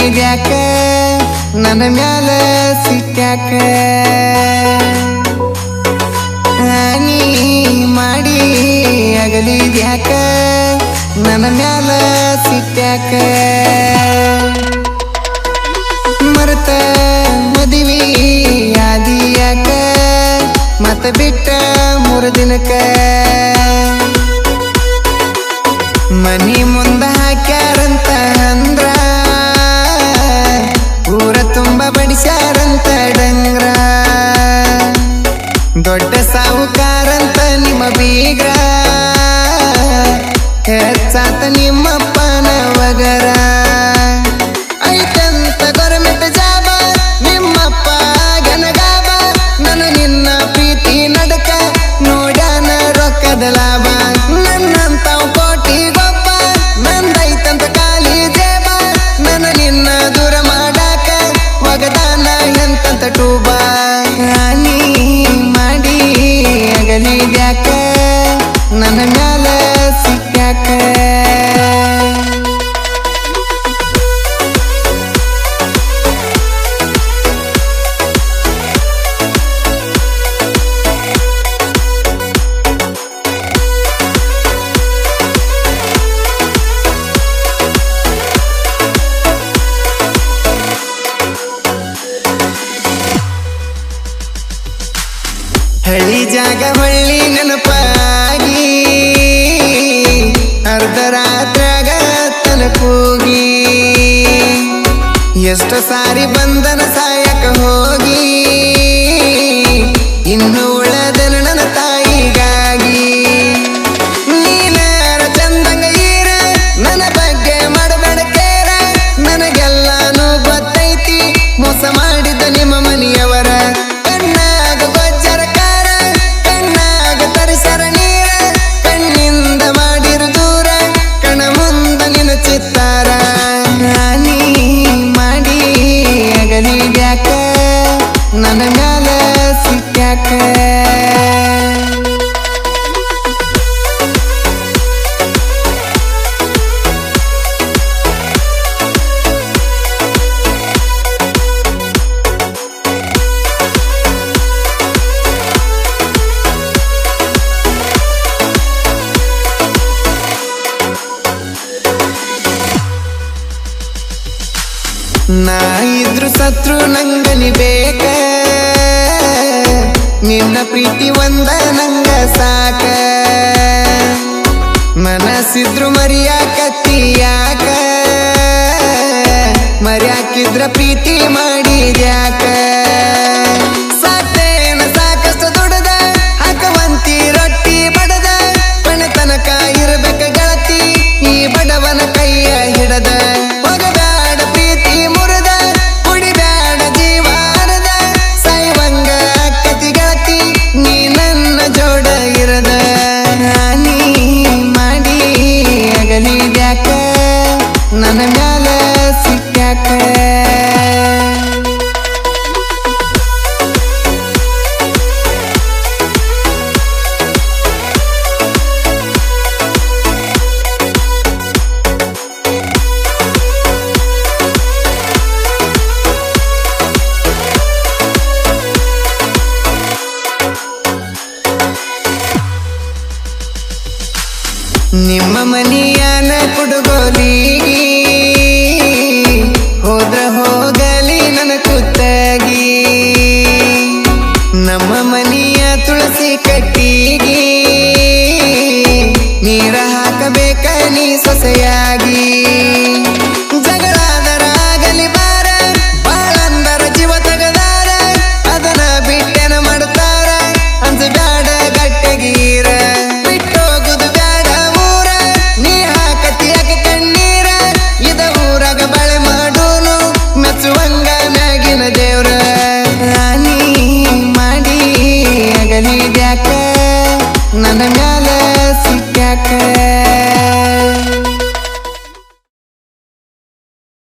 ಅಗಲಿದ್ಯಾಕ ನನ್ನ ಮ್ಯಾಲ ಸಿಟ್ಟ್ಯಾಕ ನೀ ಮಾಡಿ ಅಗಲಿದ್ಯಾಕ ನನ್ನ ಮ್ಯಾಲ ಸಿಟ್ಟ್ಯಾಕ ಮರೆತ ಮದುವೆ ಆದಿಯಾಕ ಮತ್ತ ಬಿಟ್ಟ 3 ದಿನಕ್ಕ ಮನಿ ಮುಂದ ಹಾಕ್ಯಾರಂತ ಅಂದ್ರ ಊರ ತುಂಬ ಬಡಿಸ್ಯಾರಂತ ಡಂಗ್ರ ದೊಡ್ಡ ಸಾಹುಕಾರಂತ ನಿಮ್ಮ ಬೀಗ್ರ ಹೆಚ್ಚಾತ ನಿಮ್ಮಪ್ಪನ ವಗರ ಐತಂತ ಗೌರ್ಮೆಂಟ್ ಜಾಬ ನಿಮ್ಮಪ್ಪ ಗನಗಾಬ ನನ್ನ ನಿನ್ನ ಪ್ರೀತಿ ನಡಕ ನೋಡ್ಯಾನ ರೊಕ್ಕದ ಲಾಭ ನನ್ನಂತ ಕೋಟಿ ಗೊಬ್ಬ ನಂದೈತಂತ ಖಾಲಿ ಜೇಬ ನನ್ನ ನಿನ್ನ ದೂರ ಮಾಡಾಕ ಒಗದಾನ ಎಂತಂತ ಟೂಬ ನೀ ಮಾಡಿ ಅಗಲಿದ್ಯಾಕ ನನ್ನ ಮ್ಯಾಲ ಸಿಟ್ಟ್ಯಾಕ ಹಳ್ಳಿ ಜಾಗ ಹೊಳ್ಳಿ ನೆನಪಾಗಿ ಅರ್ಧರಾತ್ರಾಗ ತಲುಪೋಗಿ ಎಷ್ಟು ಸಾರಿ ಬಂದನ ಸಾಯಕ ಹೋಗಿ ಇನ್ನು ಉಳದನ ನನ್ನ ತಾಯಿಗಾಗಿ ನೀನಾರ ಚಂದಂಗ ಈರ ನನ್ನ ಬಗ್ಗೆ ಮಾಡಬೇಡ ಕೇರ ನನಗೆಲ್ಲಾನು ಗೊತ್ತೈತಿ ಮೋಸ ಮಾಡಿದ ನಿಮ್ಮ ಮನೆಯವರ ಕಣ್ಣಾಗ ಗೊಜ್ಜರ ಕಾರ ಕಣ್ಣಾಗ ತರಿಸರ ನೀರ ಕಣ್ಣಿಂದ ಮಾಡಿರು ದೂರ ಕಣ ಮುಂದ ನಿನ್ನ ಚಿತ್ತಾರ ನೀ ಮಾಡಿ ಅಗಲಿದ್ಯಾಕ ನನ್ನ ಮ್ಯಾಲ ಸಿಟ್ಟ್ಯಾಕ ನಾ ಇದ್ರು ಸತ್ರು ನಂಗನಿ ಬೇಕ ನಿನ್ನ ಪ್ರೀತಿ ಒಂದ ನಂಗ ಸಾಕ ಮನಸ್ಸಿದ್ರು ಮರಿಯಾಕತ್ತಿಯಾಕ ಮರ್ಯಾಕಿದ್ರ ಪ್ರೀತಿ ಮಾಡಿದ್ಯಾಕ ಸಾಕೇನ ಸಾಕಷ್ಟು ದುಡದ ಹಾಕವಂತಿ ರೊಟ್ಟಿ ಬಡದ ಪಣೆ ತನಕ ಇರ್ಬೇಕ ಗೆಳತಿ ಈ ಬಡವನ ಕೈಯ ಹಿಡದ ಹೋಗಬೇಡ ಪ್ರೀತಿ ಮುರದ ಕುಡಿಬೇಡ ಜೀವಾರದ ಸಾಯುವಂಗ ಕತಿ ಗೆಳತಿ ನೀ ನನ್ನ ಜೋಡ ಇರದ ನೀ ಮಾಡಿ ಅಗಲಿದ್ಯಾಕ ನನ್ನ ಮ್ಯಾಲ ಸಿಟ್ಟ್ಯಾಕ ನಿಮ್ಮ ಮನೆಯ